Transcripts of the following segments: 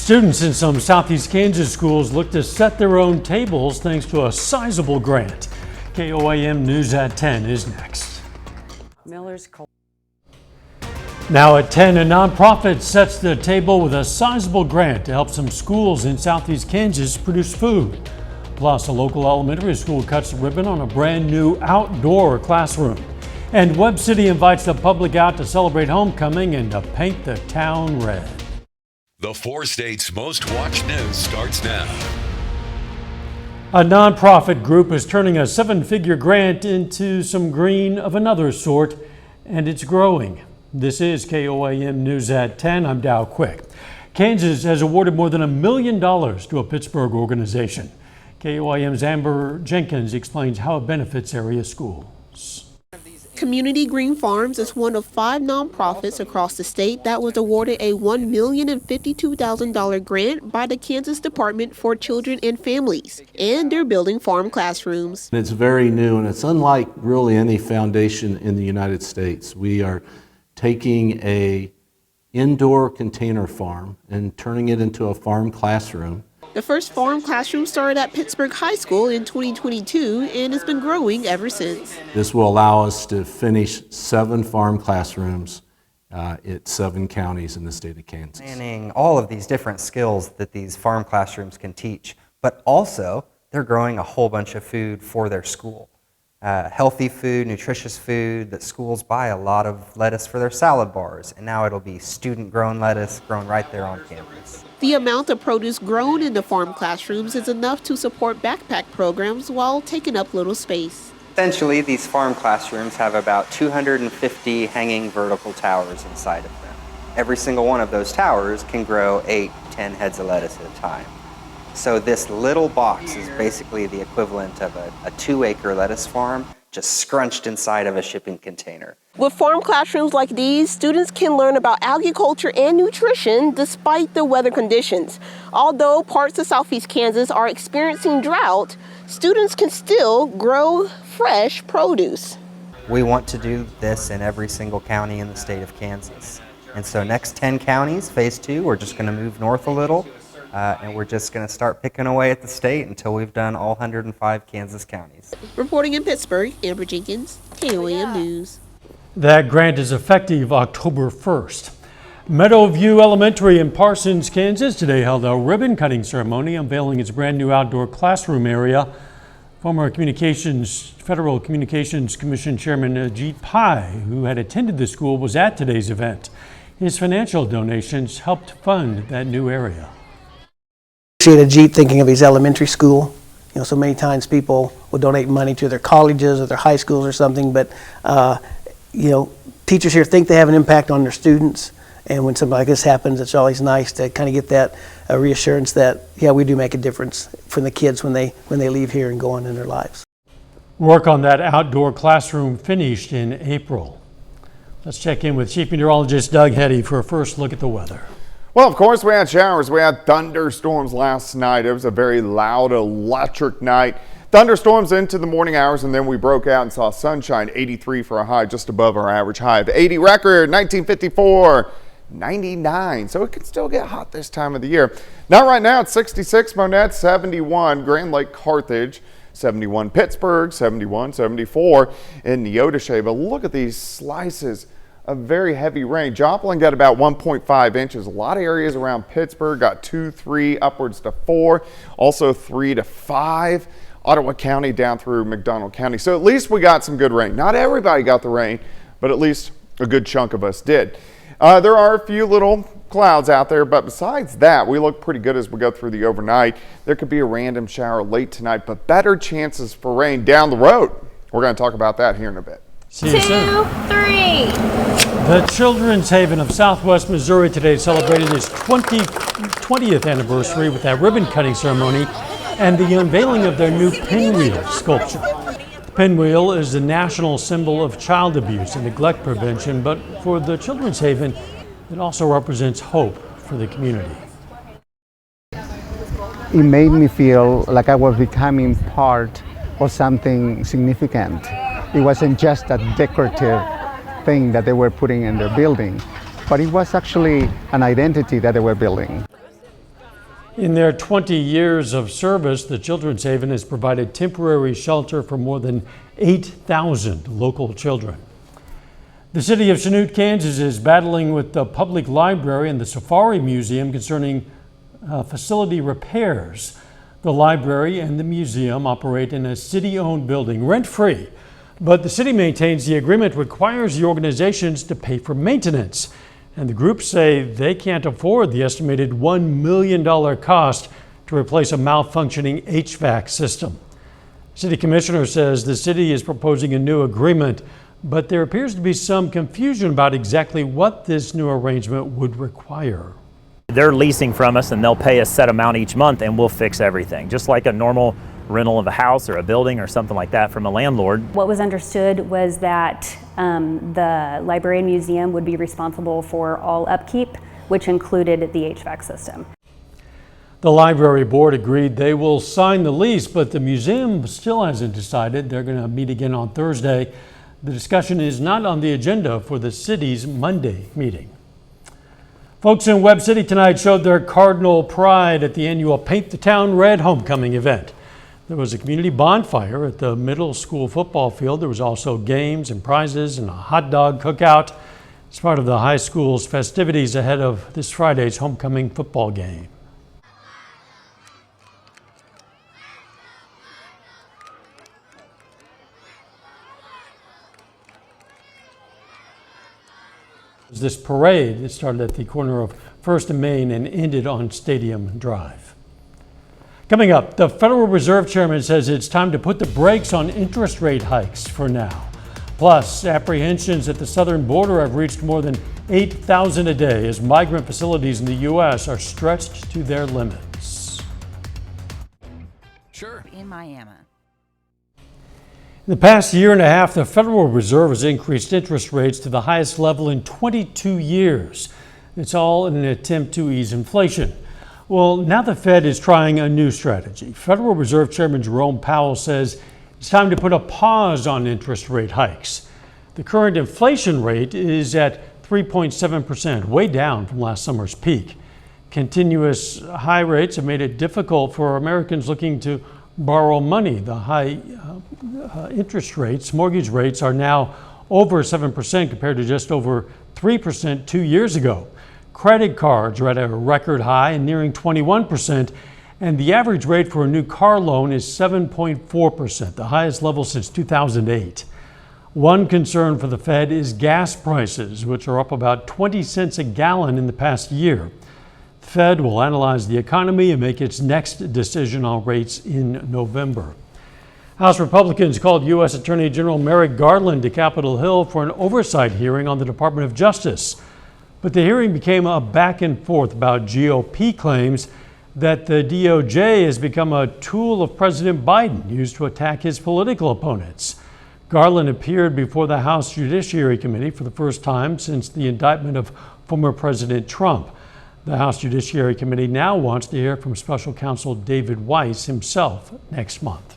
Students in some Southeast Kansas schools look to set their own tables thanks to a sizable grant. KOAM News at 10 is next. Now at 10, a nonprofit sets the table with a sizable grant to help some schools in Southeast Kansas produce food. Plus, a local elementary school cuts the ribbon on a brand new outdoor classroom. And Webb City invites the public out to celebrate homecoming and to paint the town red. The 4 states' most watched news starts now. A nonprofit group is turning a 7-figure grant into some green of another sort, and it's growing. This is KOAM News at 10. I'm Dow Quick. Kansas has awarded more than $1 million to a Pittsburgh organization. KOAM's Amber Jenkins explains how it benefits area schools. Community Green Farms is one of 5 nonprofits across the state that was awarded a $1,052,000 grant by the Kansas Department for Children and Families, and they're building farm classrooms. It's very new, and it's unlike really any foundation in the United States. We are taking a indoor container farm and turning it into a farm classroom. The first farm classroom started at Pittsburgh High School in 2022 and has been growing ever since. This will allow us to finish 7 farm classrooms at 7 counties in the state of Kansas. Planning all of these different skills that these farm classrooms can teach, but also they're growing a whole bunch of food for their school. Healthy food, nutritious food that schools buy a lot of lettuce for their salad bars, and now it'll be student-grown lettuce grown right there on campus. The amount of produce grown in the farm classrooms is enough to support backpack programs while taking up little space. Essentially, these farm classrooms have about 250 hanging vertical towers inside of them. Every single one of those towers can grow 8, 10 heads of lettuce at a time. So this little box is basically the equivalent of a 2-acre lettuce farm just scrunched inside of a shipping container. With farm classrooms like these, students can learn about agriculture and nutrition despite the weather conditions. Although parts of Southeast Kansas are experiencing drought, students can still grow fresh produce. We want to do this in every single county in the state of Kansas. And so next 10 counties, phase 2, we're just going to move north a little. And we're just going to start picking away at the state until we've done all 105 Kansas counties. Reporting in Pittsburgh, Amber Jenkins, KOAM News. That grant is effective October 1st. Meadowview Elementary in Parsons, Kansas today held a ribbon-cutting ceremony unveiling its brand new outdoor classroom area. Former Federal Communications Commission Chairman Ajit Pai, who had attended the school, was at today's event. His financial donations helped fund that new area. Ajit thinking of his elementary school. You know, so many times people will donate money to their colleges or their high schools or something, but you know, teachers here think they have an impact on their students, and when something like this happens, it's always nice to kind of get that reassurance that, yeah, we do make a difference for the kids when they leave here and go on in their lives. Work on that outdoor classroom finished in April. Let's check in with Chief Meteorologist Doug Heddy for a first look at the weather. Well, of course, we had showers. We had thunderstorms last night. It was a very loud, electric night. Thunderstorms into the morning hours, and then we broke out and saw sunshine. 83 for a high, just above our average high of 80 record. 1954, 99. So it can still get hot this time of the year. Now, right now, it's 66 Monette, 71 Grand Lake Carthage, 71 Pittsburgh, 71, 74 in Neodesha. But look at these slices of very heavy rain. Joplin got about 1.5 inches. A lot of areas around Pittsburgh got 2, 3, upwards to 4, also 3 to 5. Ottawa County down through McDonald County. So at least we got some good rain. Not everybody got the rain, but at least a good chunk of us did. There are a few little clouds out there, but besides that, we look pretty good as we go through the overnight. There could be a random shower late tonight, but better chances for rain down the road. We're going to talk about that here in a bit. See you soon. 2, 3. The Children's Haven of Southwest Missouri today celebrated its 20th anniversary with that ribbon-cutting ceremony and the unveiling of their new pinwheel sculpture. The pinwheel is the national symbol of child abuse and neglect prevention, but for the Children's Haven, it also represents hope for the community. It made me feel like I was becoming part of something significant. It wasn't just a decorative thing that they were putting in their building, but it was actually an identity that they were building. In their 20 years of service, the Children's Haven has provided temporary shelter for more than 8,000 local children. The city of Chanute, Kansas is battling with the public library and the Safari Museum concerning facility repairs. The library and the museum operate in a city-owned building, rent-free, but the city maintains the agreement requires the organizations to pay for maintenance. And the groups say they can't afford the estimated $1 million cost to replace a malfunctioning HVAC system. City Commissioner says the city is proposing a new agreement, but there appears to be some confusion about exactly what this new arrangement would require. They're leasing from us and they'll pay a set amount each month and we'll fix everything, just like a normal rental of a house or a building or something like that from a landlord. What was understood was that the library and museum would be responsible for all upkeep, which included the HVAC system. The library board agreed they will sign the lease, but the museum still hasn't decided. They're going to meet again on Thursday. The discussion is not on the agenda for the city's Monday meeting. Folks in Webb City tonight showed their cardinal pride at the annual Paint the Town Red homecoming event. There was a community bonfire at the middle school football field. There was also games and prizes and a hot dog cookout. It's part of the high school's festivities ahead of this Friday's homecoming football game. This parade that started at the corner of First and Main and ended on Stadium Drive. Coming up, the Federal Reserve Chairman says it's time to put the brakes on interest rate hikes for now. Plus, apprehensions at the southern border have reached more than 8,000 a day as migrant facilities in the U.S. are stretched to their limits. Sure. In Miami. In the past year and a half, the Federal Reserve has increased interest rates to the highest level in 22 years. It's all in an attempt to ease inflation. Well, now the Fed is trying a new strategy. Federal Reserve Chairman Jerome Powell says it's time to put a pause on interest rate hikes. The current inflation rate is at 3.7%, way down from last summer's peak. Continuous high rates have made it difficult for Americans looking to borrow money. The high interest rates, mortgage rates, are now over 7% compared to just over 3% 2 years ago. Credit cards are at a record high and nearing 21%, and the average rate for a new car loan is 7.4%, the highest level since 2008. One concern for the Fed is gas prices, which are up about 20 cents a gallon in the past year. The Fed will analyze the economy and make its next decision on rates in November. House Republicans called U.S. Attorney General Merrick Garland to Capitol Hill for an oversight hearing on the Department of Justice. But the hearing became a back and forth about GOP claims that the DOJ has become a tool of President Biden used to attack his political opponents. Garland appeared before the House Judiciary Committee for the first time since the indictment of former President Trump. The House Judiciary Committee now wants to hear from Special Counsel David Weiss himself next month.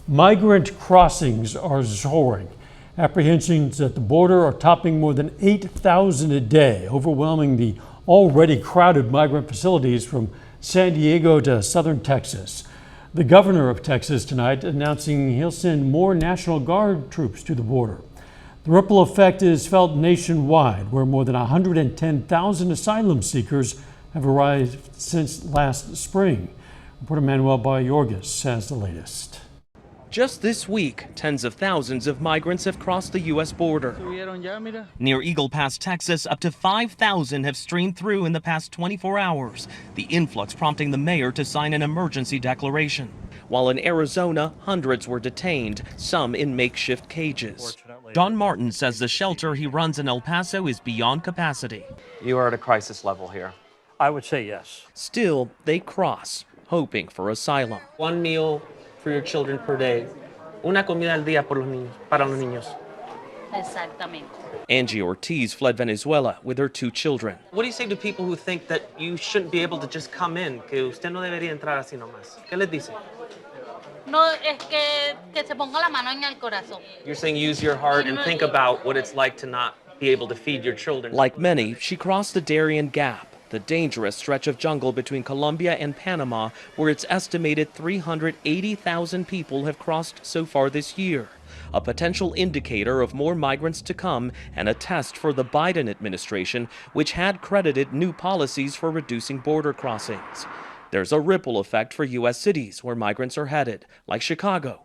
Migrant crossings are soaring. Apprehensions at the border are topping more than 8,000 a day, overwhelming the already crowded migrant facilities from San Diego to southern Texas. The governor of Texas tonight announcing he'll send more National Guard troops to the border. The ripple effect is felt nationwide, where more than 110,000 asylum seekers have arrived since last spring. Reporter Manuel Bayorgas has the latest. Just this week, tens of thousands of migrants have crossed the U.S. border. Near Eagle Pass, Texas, up to 5,000 have streamed through in the past 24 hours, the influx prompting the mayor to sign an emergency declaration. While in Arizona, hundreds were detained, some in makeshift cages. Don Martin says the shelter he runs in El Paso is beyond capacity. You are at a crisis level here. I would say yes. Still, they cross, hoping for asylum. One meal for your children per day. Una comida al día por los niños, para los niños. Exactamente. Angie Ortiz fled Venezuela with her 2 children. What do you say to people who think that you shouldn't be able to just come in, que usted no debería entrar así nomás? ¿Qué les dice? No, es que se ponga la mano en el corazón. You're saying use your heart and think about what it's like to not be able to feed your children. Like many, she crossed the Darien Gap, the dangerous stretch of jungle between Colombia and Panama, where it's estimated 380,000 people have crossed so far this year. A potential indicator of more migrants to come and a test for the Biden administration, which had credited new policies for reducing border crossings. There's a ripple effect for U.S. cities where migrants are headed, like Chicago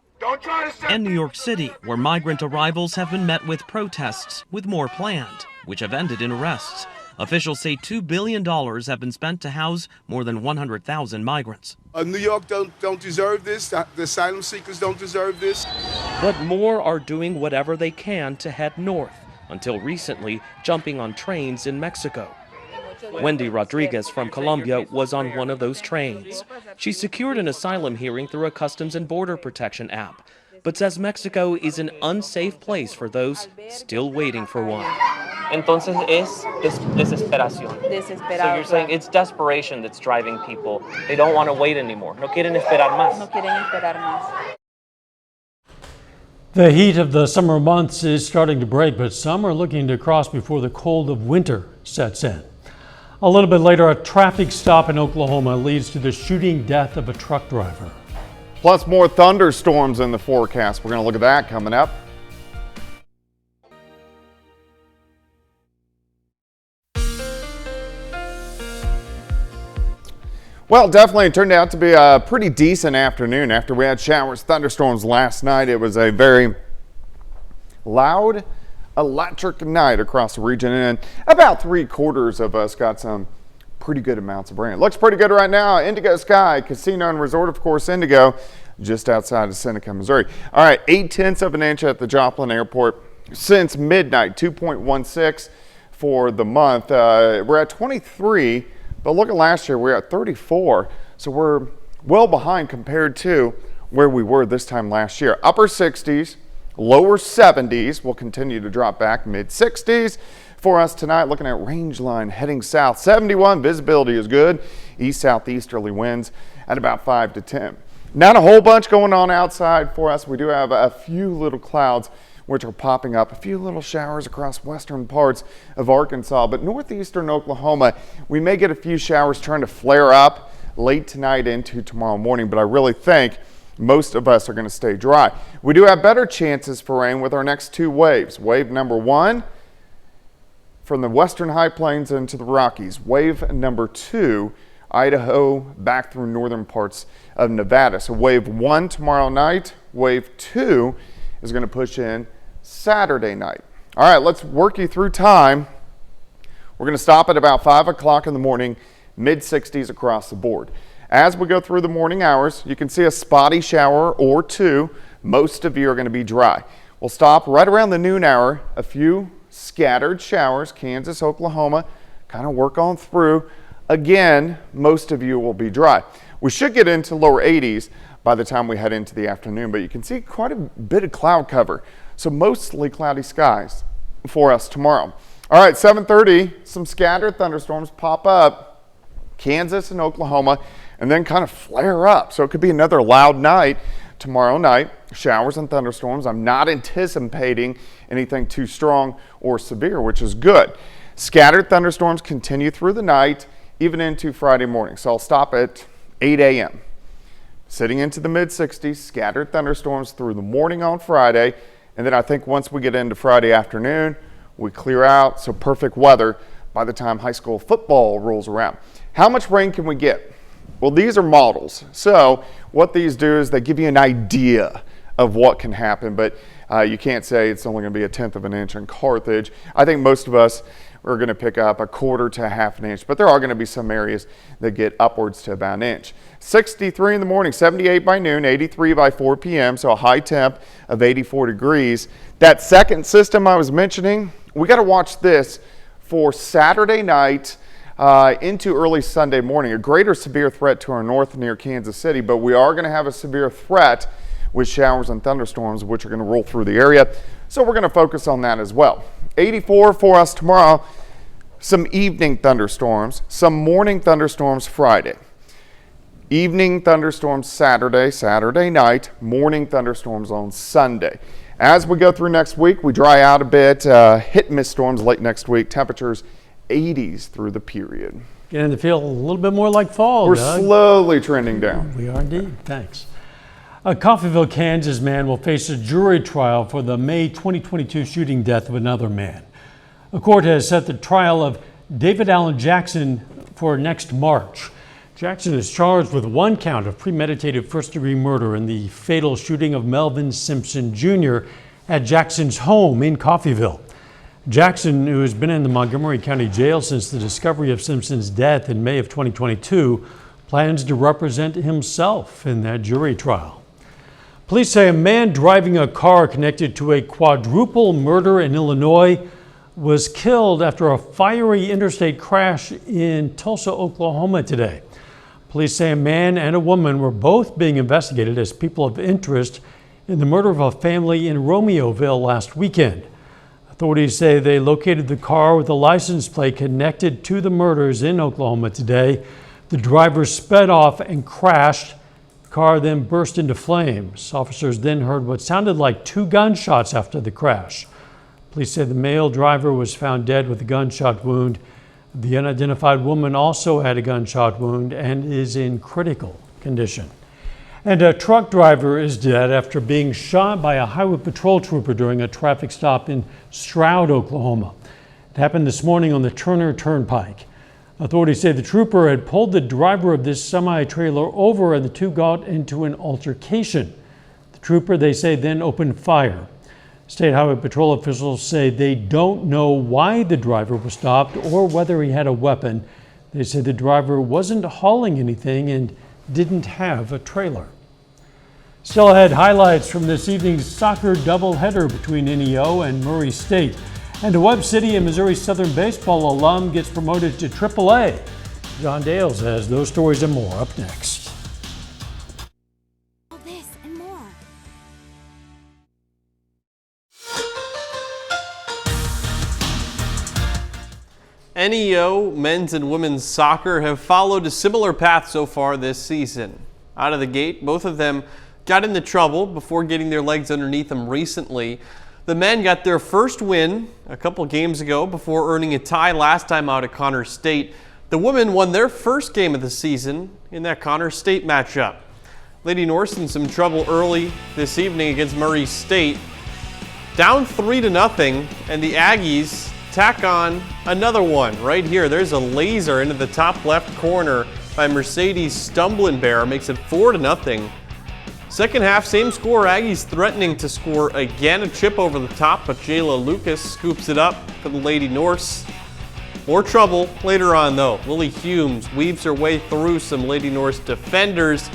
and New York City, where migrant arrivals have been met with protests, with more planned, which have ended in arrests. Officials say $2 billion have been spent to house more than 100,000 migrants. New York don't deserve this. The asylum seekers don't deserve this. But more are doing whatever they can to head north, until recently jumping on trains in Mexico. Wendy Rodriguez from Colombia was on one of those trains. She secured an asylum hearing through a Customs and Border Protection app, but says Mexico is an unsafe place for those still waiting for one. Entonces es desesperación. So you're saying it's desperation that's driving people. They don't want to wait anymore. No quieren esperar más. The heat of the summer months is starting to break, but some are looking to cross before the cold of winter sets in. A little bit later, a traffic stop in Oklahoma leads to the shooting death of a truck driver. Plus more thunderstorms in the forecast. We're going to look at that coming up. Well, definitely it turned out to be a pretty decent afternoon after we had showers, thunderstorms last night. It was a very loud, electric night across the region, and about 3/4 of us got some pretty good amounts of rain. It looks pretty good right now. Indigo Sky Casino and Resort, of course, Indigo, just outside of Seneca, Missouri. All right, 0.8 of an inch at the Joplin Airport since midnight, 2.16 for the month. We're at 23, but look at last year, we were at 34, so we're well behind compared to where we were this time last year. Upper 60s. Lower 70s will continue to drop back, mid 60s for us tonight. Looking at range line heading south, 71, visibility is good. East-southeasterly winds at about 5 to 10. Not a whole bunch going on outside for us. We do have a few little clouds which are popping up, a few little showers across western parts of Arkansas, but northeastern Oklahoma, we may get a few showers trying to flare up late tonight into tomorrow morning, but I really think most of us are going to stay dry. We do have better chances for rain with our next two waves. Wave number 1 from the western high plains into the Rockies. Wave number 2, Idaho back through northern parts of Nevada. So wave 1 tomorrow night. Wave 2 is going to push in Saturday night. All right, let's work you through time. We're going to stop at about 5 o'clock in the morning, mid 60s across the board. As we go through the morning hours, you can see a spotty shower or two. Most of you are going to be dry. We'll stop right around the noon hour. A few scattered showers, Kansas, Oklahoma, kind of work on through. Again, most of you will be dry. We should get into lower 80s by the time we head into the afternoon, but you can see quite a bit of cloud cover. So mostly cloudy skies for us tomorrow. All right, 7:30, some scattered thunderstorms pop up, Kansas and Oklahoma, and then kind of flare up. So it could be another loud night tomorrow night. Showers and thunderstorms. I'm not anticipating anything too strong or severe, which is good. Scattered thunderstorms continue through the night, even into Friday morning. So I'll stop at 8 a.m. Sitting into the mid 60s, scattered thunderstorms through the morning on Friday. And then I think once we get into Friday afternoon, we clear out. So perfect weather by the time high school football rolls around. How much rain can we get? Well, these are models. So what these do is they give you an idea of what can happen, but you can't say it's only going to be 1/10 of an inch in Carthage. I think most of us are going to pick up 1/4 to 1/2 inch, but there are going to be some areas that get upwards to about an inch. 63 in the morning, 78 by noon, 83 by 4 p.m., so a high temp of 84 degrees. That second system I was mentioning, we got to watch this for Saturday night into early Sunday morning. A greater severe threat to our north near Kansas City, but we are going to have a severe threat with showers and thunderstorms, which are going to roll through the area. So we're going to focus on that as well. 84 for us tomorrow. Some evening thunderstorms, some morning thunderstorms Friday. Evening thunderstorms Saturday night, morning thunderstorms on Sunday. As we go through next week, we dry out a bit, hit and miss storms late next week, temperatures 80s through the period. Getting to feel a little bit more like fall, We're Doug. slowly trending down. We are indeed. Thanks. A Coffeyville, Kansas man will face a jury trial for the May 2022 shooting death of another man. A court has set the trial of David Allen Jackson for next March. Jackson is charged with one count of premeditated first-degree murder in the fatal shooting of Melvin Simpson Jr. at Jackson's home in Coffeyville. Jackson, who has been in the Montgomery County Jail since the discovery of Simpson's death in May of 2022, plans to represent himself in that jury trial. Police say a man driving a car connected to a quadruple murder in Illinois was killed after a fiery interstate crash in Tulsa, Oklahoma today. Police say a man and a woman were both being investigated as people of interest in the murder of a family in Romeoville last weekend. Authorities say they located the car with a license plate connected to the murders in Oklahoma today. The driver sped off and crashed. The car then burst into flames. Officers then heard what sounded like 2 gunshots after the crash. Police say the male driver was found dead with a gunshot wound. The unidentified woman also had a gunshot wound and is in critical condition. And a truck driver is dead after being shot by a highway patrol trooper during a traffic stop in Stroud, Oklahoma. It happened this morning on the Turner Turnpike. Authorities say the trooper had pulled the driver of this semi-trailer over and the two got into an altercation. The trooper, they say, then opened fire. State Highway Patrol officials say they don't know why the driver was stopped or whether he had a weapon. They say the driver wasn't hauling anything and didn't have a trailer. Still ahead, highlights from this evening's soccer doubleheader between NEO and Murray State. And a Webb City and Missouri Southern baseball alum gets promoted to AAA. John Dales has those stories and more up next. All this and more. NEO men's and women's soccer have followed a similar path so far this season. Out of the gate, both of them got into trouble before getting their legs underneath them recently. The men got their first win a couple games ago before earning a tie last time out at Connors State. The women won their first game of the season in that Connors State matchup. Lady Norse in some trouble early this evening against Murray State. Down 3-0, and the Aggies tack on another one right here. There's a laser into the top left corner by Mercedes Stumblinbear. Makes it 4-0. Second half, same score. Aggies threatening to score again. A chip over the top, but Jayla Lucas scoops it up for the Lady Norse. More trouble later on, though. Lily Humes weaves her way through some Lady Norse defenders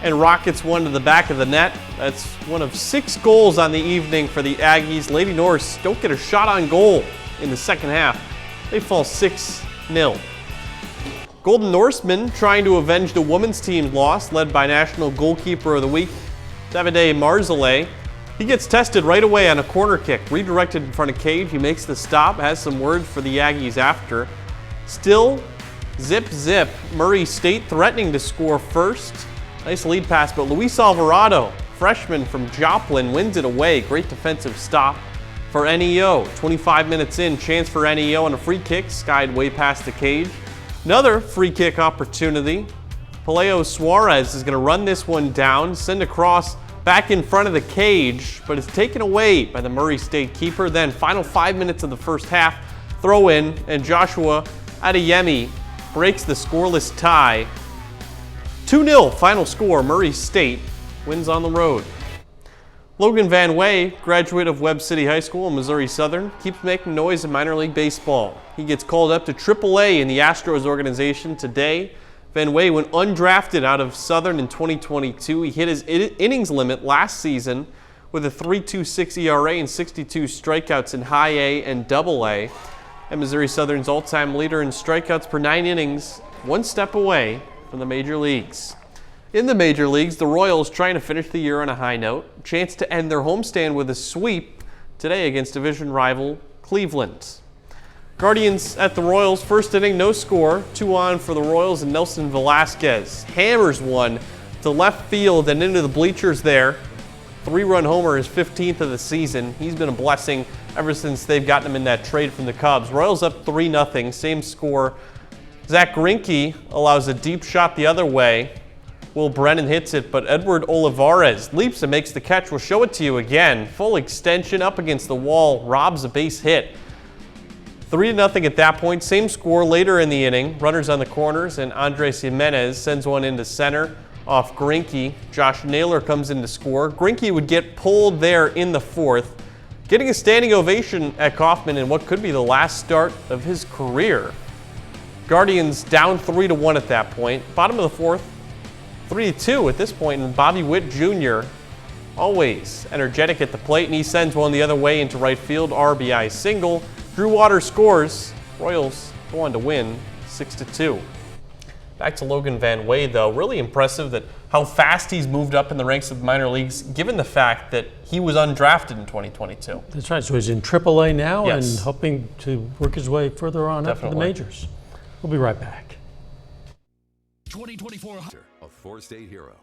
and rockets one to the back of the net. That's one of 6 goals on the evening for the Aggies. Lady Norse don't get a shot on goal in the second half. They fall 6-0. Golden Norsemen trying to avenge the women's team's loss, led by National Goalkeeper of the Week, Davide Marzale. He gets tested right away on a corner kick, redirected in front of cage. He makes the stop, has some words for the Aggies after. Still, zip, Murray State threatening to score first. Nice lead pass, but Luis Alvarado, freshman from Joplin, wins it away. Great defensive stop for NEO. 25 minutes in, chance for NEO on a free kick, skied way past the cage. Another free kick opportunity. Paleo Suarez is going to run this one down, send across back in front of the cage, but it's taken away by the Murray State keeper. Then final 5 minutes of the first half, throw in, and Joshua Adeyemi breaks the scoreless tie. 2-0 final score. Murray State wins on the road. Logan Van Way, graduate of Webb City High School in Missouri Southern, keeps making noise in minor league baseball. He gets called up to AAA in the Astros organization today. Van Way went undrafted out of Southern in 2022. He hit his innings limit last season with a 3.26 ERA and 62 strikeouts in High A and Double A. And Missouri Southern's all-time leader in strikeouts per 9 innings, one step away from the major leagues. In the major leagues, the Royals trying to finish the year on a high note. Chance to end their homestand with a sweep today against division rival Cleveland. Guardians at the Royals, first inning, no score. 2 on for the Royals, and Nelson Velasquez hammers one to left field and into the bleachers there. 3-run homer, his 15th of the season. He's been a blessing ever since they've gotten him in that trade from the Cubs. Royals up 3-0, same score Zach Greinke allows a deep shot the other way. Will Brennan hits it, but Edward Olivares leaps and makes the catch. We'll show it to you again. Full extension up against the wall, robs a base hit. 3-0 at that point. Same score later in the inning. Runners on the corners, and Andres Jimenez sends one into center off Greinke. Josh Naylor comes in to score. Greinke would get pulled there in the fourth, getting a standing ovation at Kauffman in what could be the last start of his career. Guardians down 3-1 at that point. Bottom of the fourth, 3-2 at this point, and Bobby Witt Jr. always energetic at the plate, and he sends one the other way into right field. RBI single. Drew Waters scores. Royals go on to win 6-2. Back to Logan Van Wade, though. Really impressive that how fast he's moved up in the ranks of the minor leagues, given the fact that he was undrafted in 2022. That's right. So he's in AAA now, Yes. and hoping to work his way further on up to the majors. We'll be right back. 2024 a four-state hero.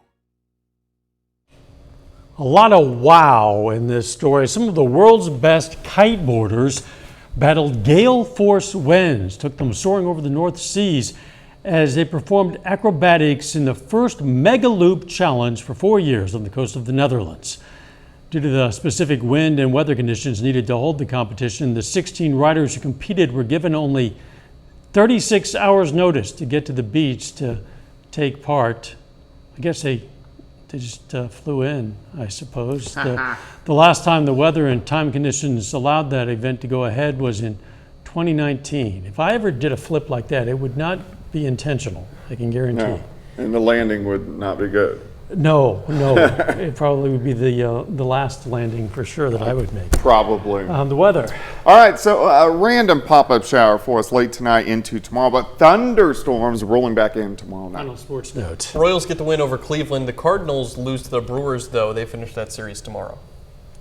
A lot of wow in this story. Some of the world's best kiteboarders battled gale force winds, took them soaring over the North Seas as they performed acrobatics in the first mega loop challenge for 4 years on the coast of the Netherlands. Due to the specific wind and weather conditions needed to hold the competition, the 16 riders who competed were given only 36 hours notice to get to the beach to take part. I guess they just flew in, I suppose. The last time the weather and time conditions allowed that event to go ahead was in 2019. If I ever did a flip like that, it would not be intentional, I can guarantee. No, and the landing would not be good. No, it probably would be the last landing for sure that I would make. Probably. The weather. All right, so a random pop-up shower for us late tonight into tomorrow, but thunderstorms rolling back in tomorrow night. Final sports note. Royals get the win over Cleveland. The Cardinals lose to the Brewers, though. They finish that series tomorrow.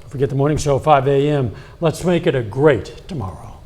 Don't forget the morning show, 5 a.m. Let's make it a great tomorrow.